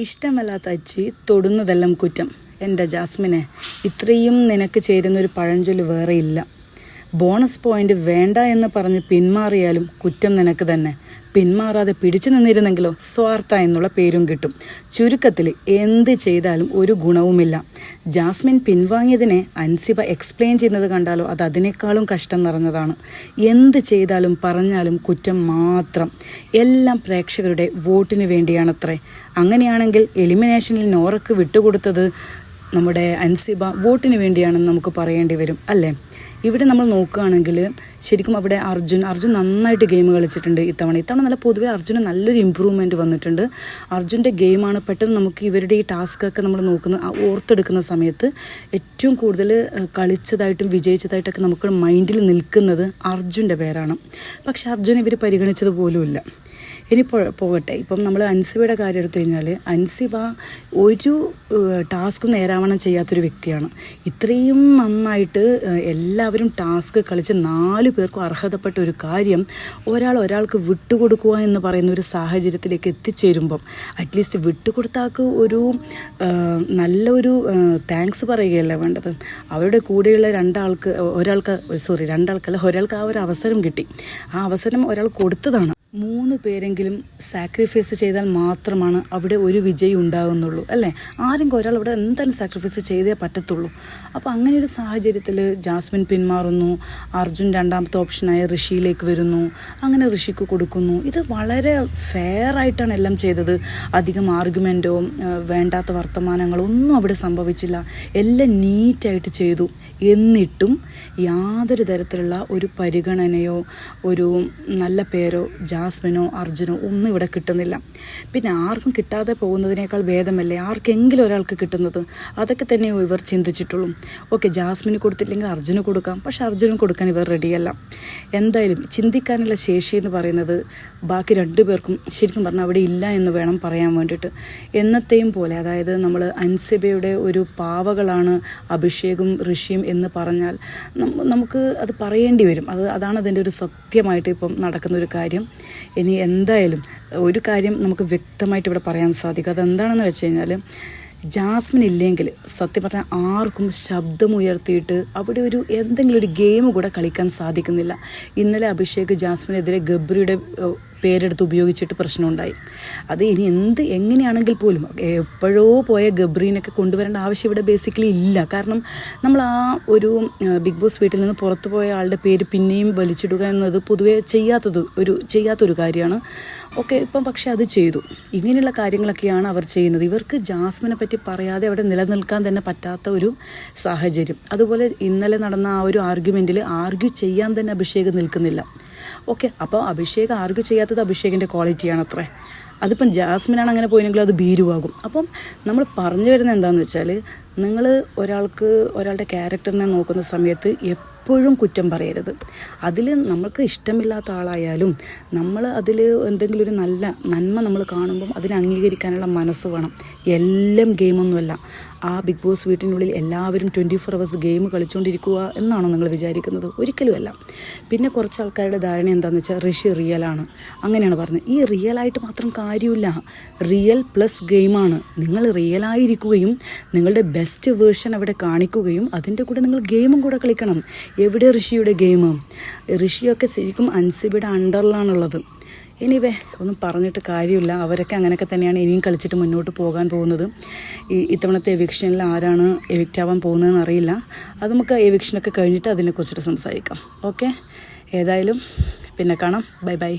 ഇഷ്ടമല്ലാത്ത അച്ചി തൊടുന്നതെല്ലാം കുറ്റം. എൻ്റെ ജാസ്മിനെ, ഇത്രയും നിനക്ക് ചേരുന്നൊരു പഴഞ്ചൊല്ല് വേറെയില്ല. ബോണസ് പോയിന്റ് വേണ്ട എന്ന് പറഞ്ഞ് പിന്മാറിയാലും കുറ്റം നിനക്ക് തന്നെ. പിന്മാറാതെ പിടിച്ചു നിന്നിരുന്നെങ്കിലോ സ്വാർത്ഥ എന്നുള്ള പേരും കിട്ടും. ചുരുക്കത്തിൽ എന്ത് ചെയ്താലും ഒരു ഗുണവുമില്ല. ജാസ്മിൻ പിൻവാങ്ങിയതിനെ അൻസിബ എക്സ്പ്ലെയിൻ ചെയ്യുന്നത് കണ്ടാലോ അത് അതിനേക്കാളും കഷ്ടം നിറഞ്ഞതാണ്. എന്ത് ചെയ്താലും പറഞ്ഞാലും കുറ്റം മാത്രം. എല്ലാം പ്രേക്ഷകരുടെ വോട്ടിന് വേണ്ടിയാണത്രേ. അങ്ങനെയാണെങ്കിൽ എലിമിനേഷനിൽ നോറക്ക് വിട്ടുകൊടുത്തത് നമ്മുടെ അൻസിബ വോട്ടിന് വേണ്ടിയാണെന്ന് നമുക്ക് പറയേണ്ടി വരും, അല്ലേ? ഇവിടെ നമ്മൾ നോക്കുകയാണെങ്കിൽ ശരിക്കും അവിടെ അർജുൻ നന്നായിട്ട് ഗെയിം കളിച്ചിട്ടുണ്ട് ഇത്തവണ നല്ല പൊതുവേ അർജുന് നല്ലൊരു ഇമ്പ്രൂവ്മെൻറ്റ് വന്നിട്ടുണ്ട്. അർജുൻ്റെ ഗെയിമാണ് പെട്ടെന്ന് നമുക്ക് ഇവരുടെ ഈ ടാസ്കൊക്കെ നമ്മൾ ഓർത്തെടുക്കുന്ന സമയത്ത് ഏറ്റവും കൂടുതൽ കളിച്ചതായിട്ടും വിജയിച്ചതായിട്ടൊക്കെ നമുക്ക് മൈൻഡിൽ നിൽക്കുന്നത് അർജുൻ്റെ പേരാണ്. പക്ഷെ അർജുൻ ഇവർ പരിഗണിച്ചത് പോലുമില്ല. ഇനി പോകട്ടെ, ഇപ്പം നമ്മൾ അൻസിബയുടെ കാര്യം എടുത്തു കഴിഞ്ഞാൽ അൻസിബ ഒരു ടാസ്കും നേരാവണ്ണം ചെയ്യാത്തൊരു വ്യക്തിയാണ്. ഇത്രയും നന്നായിട്ട് എല്ലാവരും ടാസ്ക് കളിച്ച് 4 പേർക്കും അർഹതപ്പെട്ട ഒരു കാര്യം ഒരാൾക്ക് വിട്ടുകൊടുക്കുക എന്ന് പറയുന്ന ഒരു സാഹചര്യത്തിലേക്ക് എത്തിച്ചേരുമ്പം അറ്റ്ലീസ്റ്റ് വിട്ടുകൊടുത്താൾക്ക് ഒരു നല്ലൊരു താങ്ക്സ് പറയുകയല്ല വേണ്ടത്. അവരുടെ കൂടെയുള്ള ഒരാൾക്ക് ആ ഒരു അവസരം കിട്ടി. ആ അവസരം ഒരാൾ കൊടുത്തതാണ്. 3 പേരെങ്കിലും സാക്രിഫൈസ് ചെയ്താൽ മാത്രമാണ് അവിടെ ഒരു വിജയം ഉണ്ടാകുന്നുള്ളൂ, അല്ലേ? ആരെങ്കിലും ഒരാൾ ഇവിടെ എന്തായാലും സാക്രിഫൈസ് ചെയ്തേ പറ്റത്തുള്ളൂ. അപ്പോൾ അങ്ങനെ ഒരു സാഹചര്യത്തിൽ ജാസ്മിൻ പിന്മാറുന്നു. അർജുൻ രണ്ടാമത്തെ ഓപ്ഷനായ ഋഷിയിലേക്ക് വരുന്നു. അങ്ങനെ ഋഷിക്ക് കൊടുക്കുന്നു. ഇത് വളരെ ഫെയർ ആയിട്ടാണ് എല്ലാം ചെയ്തത്. അധികം ആർഗ്യുമെൻറ്റോ വേണ്ടാത്ത വർത്തമാനങ്ങളോ ഒന്നും അവിടെ സംഭവിച്ചില്ല. എല്ലാം നീറ്റായിട്ട് ചെയ്തു. എന്നിട്ടും യാതൊരു തരത്തിലുള്ള ഒരു പരിഗണനയോ ഒരു നല്ല പേരോ ജാസ്മിനോ അർജുനോ ഒന്നും ഇവിടെ കിട്ടുന്നില്ല. പിന്നെ ആർക്കും കിട്ടാതെ പോകുന്നതിനേക്കാൾ ഭേദമല്ലേ ആർക്കെങ്കിലും ഒരാൾക്ക് കിട്ടുന്നത്? അതൊക്കെ തന്നെയോ ഇവർ ചിന്തിച്ചിട്ടുള്ളൂ. ഓക്കെ, ജാസ്മിന് കൊടുത്തില്ലെങ്കിൽ അർജുന് കൊടുക്കാം. പക്ഷെ അർജുനും കൊടുക്കാൻ ഇവർ റെഡിയല്ല. എന്തായാലും ചിന്തിക്കാനുള്ള ശേഷി എന്ന് പറയുന്നത് ബാക്കി 2 പേർക്കും ശരിക്കും പറഞ്ഞാൽ അവിടെ ഇല്ല എന്ന് വേണം പറയാൻ വേണ്ടിയിട്ട്. എന്നത്തെയും പോലെ, അതായത് നമ്മൾ അൻസിബയുടെ ഒരു പാവകളാണ് അഭിഷേകും ഋഷിയും എന്ന് പറഞ്ഞാൽ നമുക്ക് അത് പറയേണ്ടി വരും. അതാണ് അതിൻ്റെ ഒരു സത്യമായിട്ട് ഇപ്പം നടക്കുന്ന ഒരു കാര്യം. ഇനി എന്തായാലും ഒരു കാര്യം നമുക്ക് വ്യക്തമായിട്ട് ഇവിടെ പറയാൻ സാധിക്കും. അതെന്താണെന്ന് വെച്ച് കഴിഞ്ഞാൽ, ജാസ്മിൻ ഇല്ലെങ്കിൽ സത്യം പറഞ്ഞാൽ ആർക്കും ശബ്ദമുയർത്തിയിട്ട് അവിടെ എന്തെങ്കിലും ഒരു ഗെയിം കൂടെ കളിക്കാൻ സാധിക്കുന്നില്ല. ഇന്നലെ അഭിഷേക് ജാസ്മിനെതിരെ ഗബ്രിയുടെ പേരെടുത്ത് ഉപയോഗിച്ചിട്ട് പ്രശ്നമുണ്ടായി. അത് ഇനി എങ്ങനെയാണെങ്കിൽ പോലും എപ്പോഴോ പോയ ഗബ്രീനൊക്കെ കൊണ്ടുവരേണ്ട ആവശ്യം ഇവിടെ ബേസിക്കലി ഇല്ല. കാരണം നമ്മൾ ആ ഒരു ബിഗ് ബോസ് വീട്ടിൽ നിന്ന് പുറത്തു പോയ ആളുടെ പേര് പിന്നെയും വലിച്ചിടുക എന്നത് പൊതുവെ ചെയ്യാത്തൊരു കാര്യമാണ്. ഓക്കെ, ഇപ്പം പക്ഷെ അത് ചെയ്തു. ഇങ്ങനെയുള്ള കാര്യങ്ങളൊക്കെയാണ് അവർ ചെയ്യുന്നത്. ഇവർക്ക് ജാസ്മിനെ പറ്റി പറയാതെ അവിടെ നിലനിൽക്കാൻ തന്നെ പറ്റാത്ത ഒരു സാഹചര്യം. അതുപോലെ ഇന്നലെ നടന്ന ആ ഒരു ആർഗ്യുമെൻറ്റിൽ ആർഗ്യൂ ചെയ്യാൻ തന്നെ അഭിഷേക് നിൽക്കുന്നില്ല. ഓക്കെ, അപ്പോൾ അഭിഷേക് ആർഗ്യൂ ചെയ്യാത്തത് അഭിഷേകിൻ്റെ ക്വാളിറ്റിയാണ് അത്രേ. അതിപ്പം ജാസ്മിനാണ് അങ്ങനെ പോയെങ്കിലും അത് ഭീരുവാകും. അപ്പം നമ്മൾ പറഞ്ഞു വരുന്നത് എന്താണെന്ന് വെച്ചാൽ, നിങ്ങൾ ഒരാളുടെ ക്യാരക്ടറിനെ നോക്കുന്ന സമയത്ത് എപ്പോഴും കുറ്റം പറയരുത്. അതിൽ നമ്മൾക്ക് ഇഷ്ടമില്ലാത്ത ആളായാലും നമ്മൾ അതിൽ എന്തെങ്കിലും ഒരു നന്മ നമ്മൾ കാണുമ്പം അതിനെ അംഗീകരിക്കാനുള്ള മനസ്സ് വേണം. എല്ലാം ഗെയിമൊന്നുമല്ല. ആ ബിഗ് ബോസ് വീട്ടിനുള്ളിൽ എല്ലാവരും 24 hours ഗെയിം കളിച്ചുകൊണ്ടിരിക്കുക എന്നാണോ നിങ്ങൾ വിചാരിക്കുന്നത്? ഒരിക്കലുമല്ല. പിന്നെ കുറച്ച് ആൾക്കാരുടെ ധാരണ എന്താണെന്ന് വെച്ചാൽ ഋഷി റിയലാണ്, അങ്ങനെയാണ് പറഞ്ഞത്. ഈ റിയലായിട്ട് മാത്രം കാര്യമില്ല. റിയൽ പ്ലസ് ഗെയിമാണ്. നിങ്ങൾ റിയലായിരിക്കുകയും നിങ്ങളുടെ ബെസ്റ്റ് വേർഷൻ അവിടെ കാണിക്കുകയും അതിൻ്റെ കൂടെ നിങ്ങൾ ഗെയിമും കൂടെ കളിക്കണം. എവിടെ ഋഷിയുടെ ഗെയിം? ഋഷിയൊക്കെ ശരിക്കും അൻസിബയുടെ അണ്ടറിലാണുള്ളത്. എനിവേ, ഒന്നും പറഞ്ഞിട്ട് കാര്യമില്ല. അവരൊക്കെ അങ്ങനെയൊക്കെ തന്നെയാണ് ഇനിയും കളിച്ചിട്ട് മുന്നോട്ട് പോകാൻ പോകുന്നത്. ഇത്തവണത്തെ എവിക്ഷനിൽ ആരാണ് എവിക്റ്റ് ആവാൻ പോകുന്നതെന്ന് അറിയില്ല. അത് നമുക്ക് എവിക്ഷനൊക്കെ കഴിഞ്ഞിട്ട് അതിനെക്കുറിച്ചിട്ട് സംസാരിക്കാം. ഓക്കെ, ഏതായാലും പിന്നെ കാണാം. Bye bye.